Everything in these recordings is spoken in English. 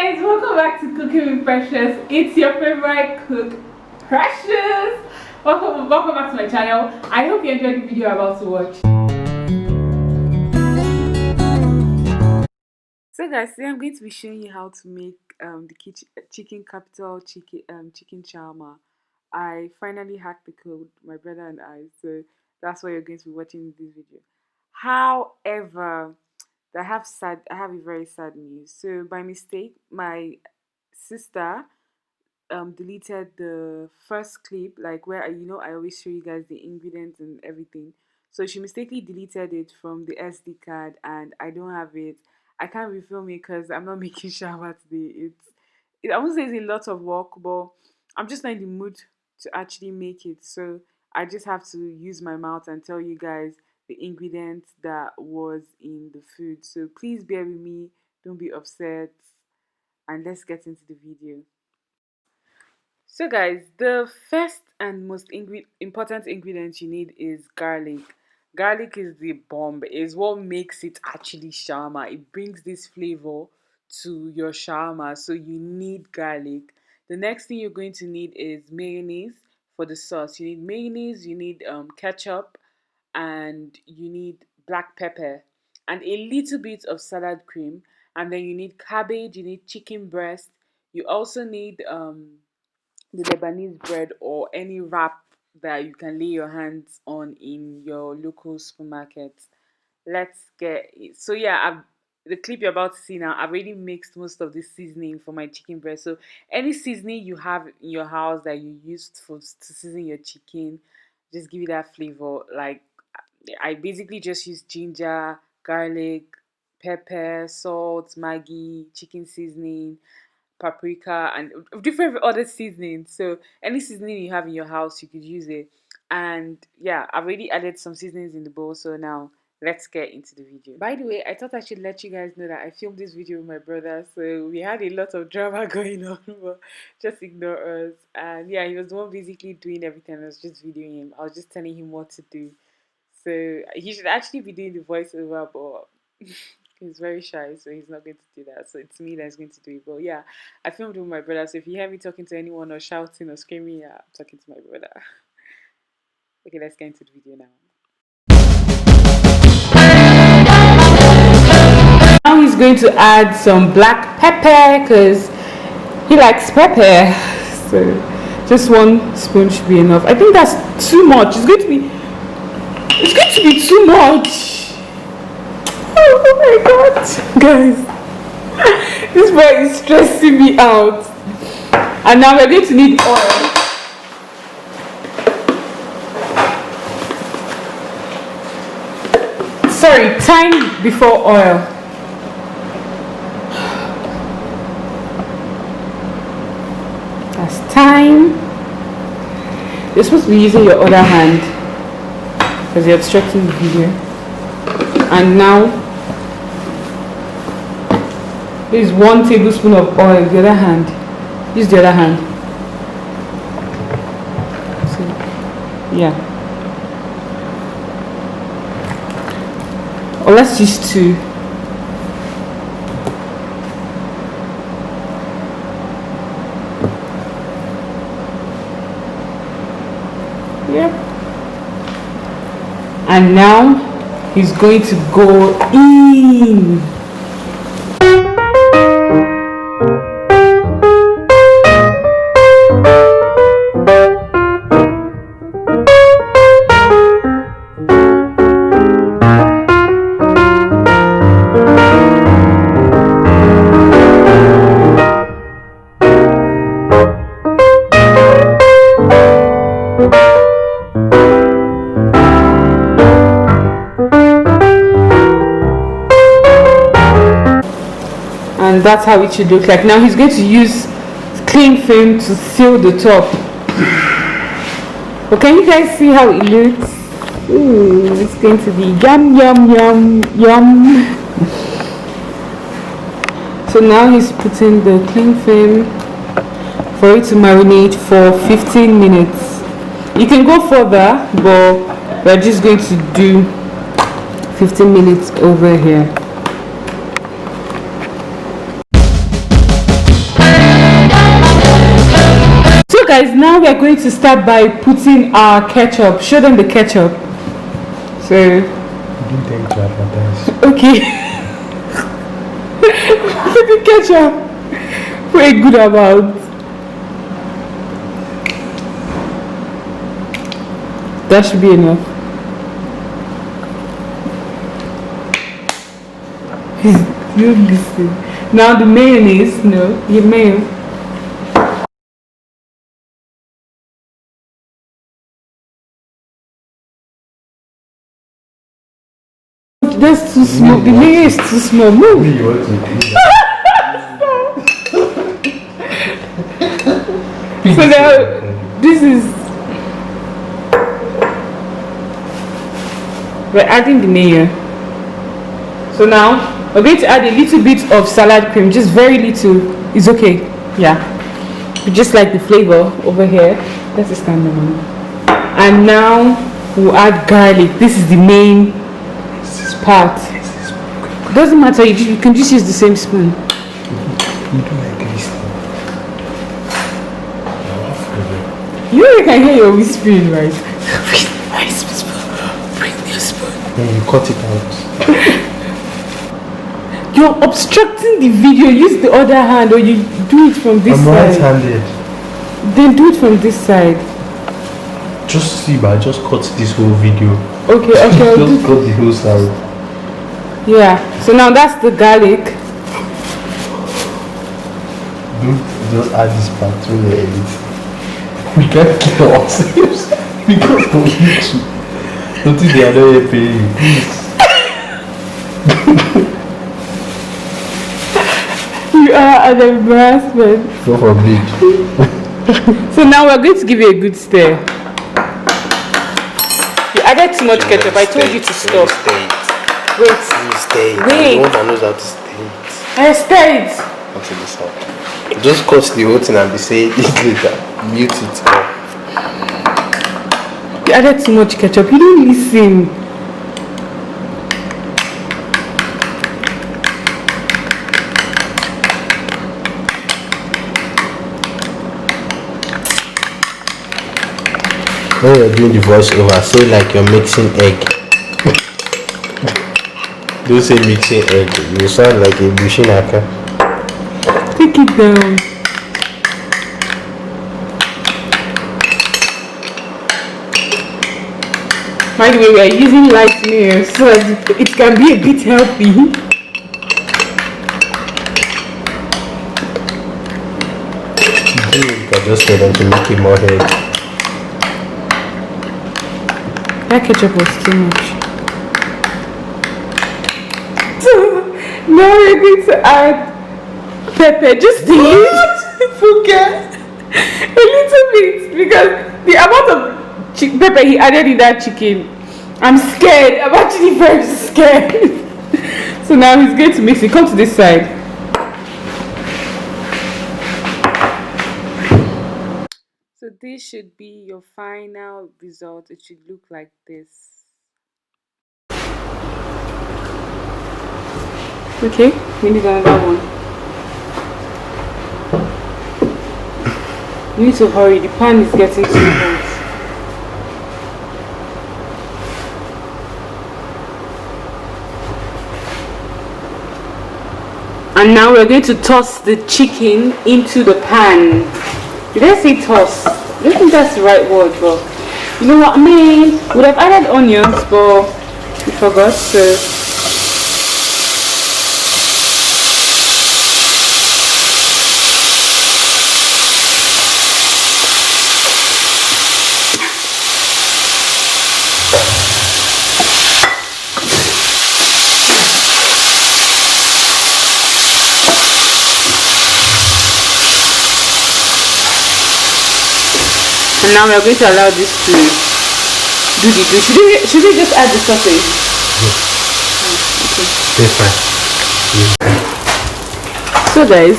Guys, welcome back to Cooking with Precious. It's your favorite cook, Precious. Welcome back to my channel. I hope you enjoyed the video you're about to watch. So guys, today I'm going to be showing you how to make the chicken shawarma. I finally hacked the code, my brother and I, so that's why you're going to be watching in this video. However, I have a very sad news. So by mistake, my sister deleted the first clip, like where I always show you guys the ingredients and everything. So she mistakenly deleted it from the SD card, and I don't have it. I can't refilm it because I'm not making shawarma today. I won't say it's a lot of work, but I'm just not in the mood to actually make it. So I just have to use my mouth and tell you guys the ingredients that was in the food. So please bear with me, don't be upset, and let's get into the video. So guys, the first and most important ingredient you need is garlic. Garlic is the bomb, is what makes it actually shawarma. It brings this flavor to your shawarma, so you need garlic. The next thing you're going to need is mayonnaise for the sauce. You need mayonnaise, you need ketchup, and you need black pepper and a little bit of salad cream. And then you need cabbage, you need chicken breast. You also need the Lebanese bread or any wrap that you can lay your hands on in your local supermarket. Let's get it. So yeah, the clip you're about to see now, I've already mixed most of the seasoning for my chicken breast. So any seasoning you have in your house that you used to season your chicken, just give it that flavor. Like I basically just use ginger, garlic, pepper, salt, Maggi, chicken seasoning, paprika, and different other seasonings. So any seasoning you have in your house, you could use it. And yeah, I've already added some seasonings in the bowl. So now let's get into the video. By the way, I thought I should let you guys know that I filmed this video with my brother. So we had a lot of drama going on, but just ignore us. And yeah, he was the one basically doing everything. I was just videoing him. I was just telling him what to do. So he should actually be doing the voiceover, but he's very shy, so he's not going to do that. So it's me that's going to do it. But yeah, I filmed with my brother. So if you hear me talking to anyone or shouting or screaming, yeah, I'm talking to my brother. Okay, let's get into the video now. Now he's going to add some black pepper because he likes pepper. So just 1 spoon should be enough. I think that's too much. It's going to be too much. Oh my god, guys, this boy is stressing me out. And now we're going to need oil. Sorry, time before oil. That's time. You're supposed to be using your other hand because you're obstructing the video. And now there's 1 tablespoon of oil. The other hand. Use the other hand. So, yeah. Or let's use 2. Yeah. And now he's going to go in. And that's how it should look like. Now he's going to use cling film to seal the top. But can you guys see how it looks? Ooh, it's going to be yum yum yum yum. So now he's putting the cling film for it to marinate for 15 minutes. You can go further, but we're just going to do 15 minutes over here. guys, now we are going to start by putting our ketchup. Show them the ketchup. So You didn't tell you to advertise. okay. Put the ketchup for a good amount. That should be enough. You listen. Now the mayonnaise, no, your mayo. That's too small. The mayo is too small. Move. You want to do So now this is. We're adding the mayo. So now we're going to add a little bit of salad cream, just very little. It's okay. Yeah. Just like the flavor over here. That's the standard one. And now we'll add garlic. This is the main part. Doesn't matter. You can just use the same spoon. You do like this. You can hear your whispering, right? Then you cut it out. You're obstructing the video. Use the other hand, or you do it from this I'm side. right-handed. Then do it from this side. Just see, but I just cut this whole video. Okay, I'll Just do. cut the whole side. Yeah. So now that's the garlic. Don't just add this part to the edit. We can't kill ourselves because of YouTube. Don't think they are not here paying you, please. You are an embarrassment. Go for big. So now we're going to give you a good stir. You added too much ketchup. I told you to stop. Wait. Stay. Wait. The one that knows how to stay. I stirred. Until this out. Just cut the whole thing and be saying this later. Mute it off. You added too much ketchup. You don't listen. When you're doing the voiceover, say like you're mixing egg. Don't say mixing egg. You sound like a bushinaka. Take it down. By the way, we are using light mayo so that it can be a bit healthy. You can just tell them to make it more head. That ketchup was too much. So now we're going to add pepper, just a little, a little bit, because the amount of pepper he added in that chicken, I'm scared. I'm actually very scared. So now he's going to mix it. Come to this side. So this should be your final result. It should look like this. Okay, we need another one. You need to hurry. The pan is getting too hot. And now we're going to toss the chicken into the pan. Did I say toss? I don't think that's the right word, but you know what I mean? Would have added onions, but we forgot, so. And now we are going to allow this to do the do. Should we just add the sausage? Yes. Okay. That's fine. Yes. So guys,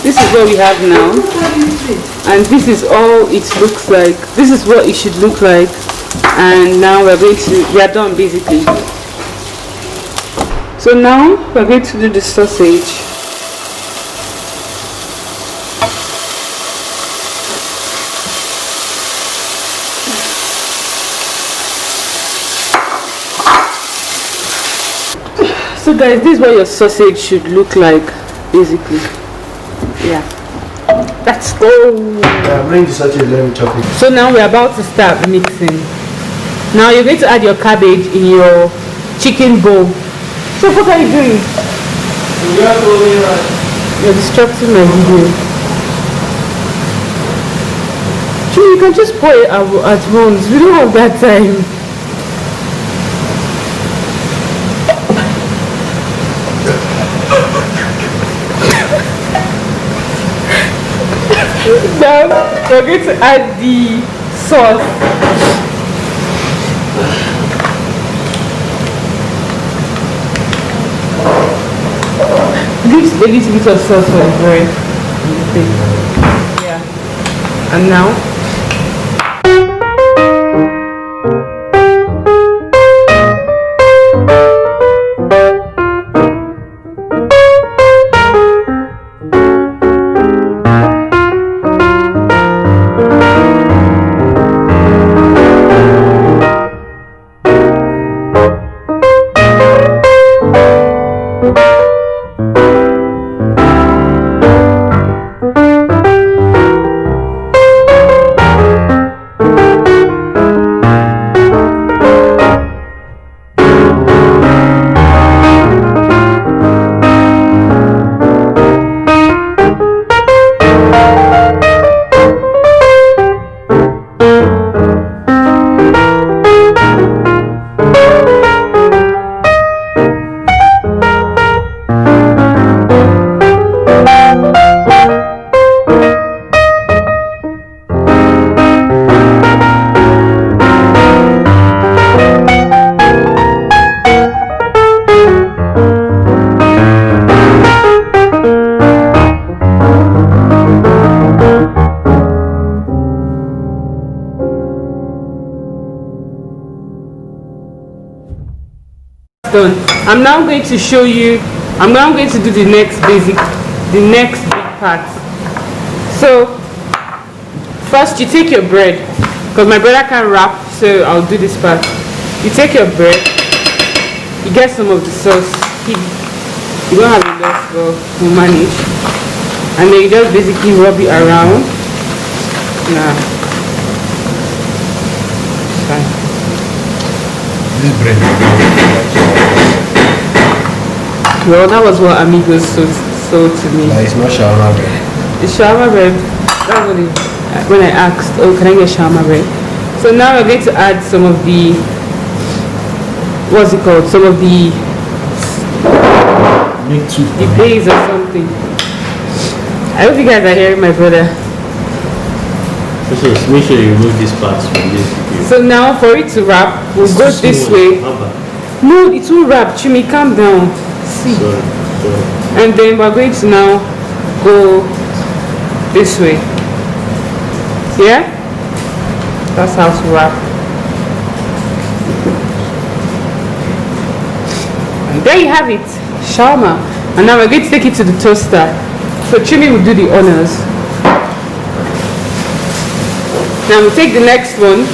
this is what we have now. And this is all it looks like. This is what it should look like. And now we are done basically. So now we're going to do the sausage. So guys, this is what your sausage should look like, basically. Yeah. Let's go. Yeah, bring the sausage, let me chop it. So now we're about to start mixing. Now you're going to add your cabbage in your chicken bowl. So what are you doing? You're distracting my video. Sure, you can just pour it at once. We don't have that time. Now we're going to add the sauce. Gives a little bit of sauce for the bread. Yeah. And now done. I'm now going to show you, I'm now going to do the next big part. So first you take your bread, because my brother can't wrap, so I'll do this part. You take your bread, you get some of the sauce, you don't have a lot, but we'll manage, and then you just basically rub it around. Fine. This bread. Well, that was what Amigos sold to me. It's not shawarma bread. It's shawarma bread. That's what when I asked, oh, can I get shawarma bread? So now we're going to add some of the, what's it called? Some of the base or something. I hope you guys are hearing my brother. Okay, so make sure you remove these parts from this video. So now for it to wrap, we'll go this way. No, it will wrap. Chumi, calm down. See. Sorry. And then we're going to now go this way. Yeah? That's how to wrap. And there you have it. Shawarma. And now we're going to take it to the toaster. So Chumi will do the honors. Now we'll take the next one.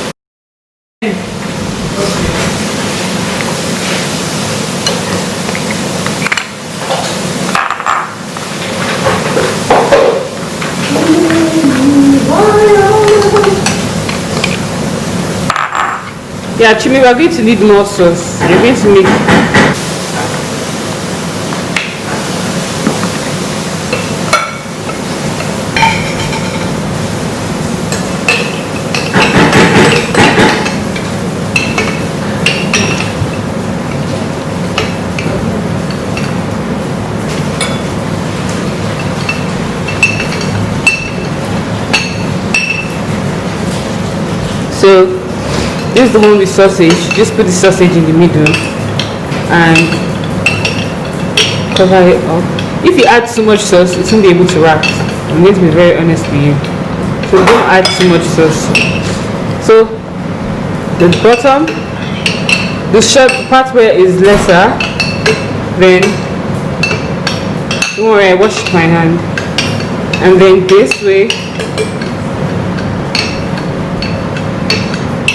Yeah, Chimi, we're going to need more sauce. You're going to make. So this is the one with sausage. Just put the sausage in the middle and cover it up. If you add too much sauce, it won't be able to wrap. I'm going to be very honest with you. So don't add too much sauce. So the bottom, the short part where is lesser, then don't worry, I washed my hand. And then this way,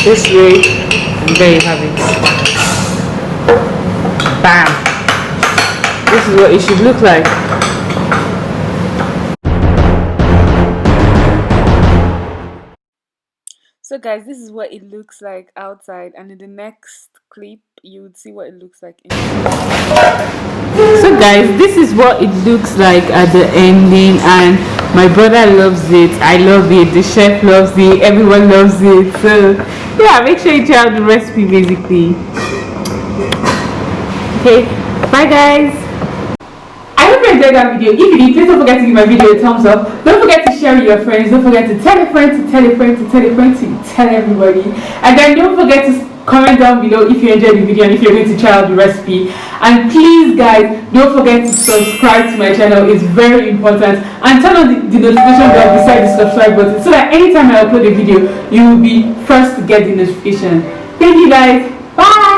and there you have it. Bam! This is what it should look like. So guys, this is what it looks like outside, and in the next clip you would see what it looks like inside. So guys, this is what it looks like at the ending, and my brother loves it, I love it, the chef loves it, everyone loves it. So yeah, make sure you try out the recipe basically. Okay, bye guys. I hope you enjoyed that video. If you did, please don't forget to give my video a thumbs up. Don't forget to share with your friends. Don't forget to tell a friend, to tell a friend, to tell a friend, to tell everybody. And then don't forget to comment down below if you enjoyed the video and if you're going to try out the recipe. And please guys, don't forget to subscribe to my channel. It's very important. And turn on the notification bell beside the subscribe button so that anytime I upload a video, you will be first to get the notification. Thank you guys. Bye.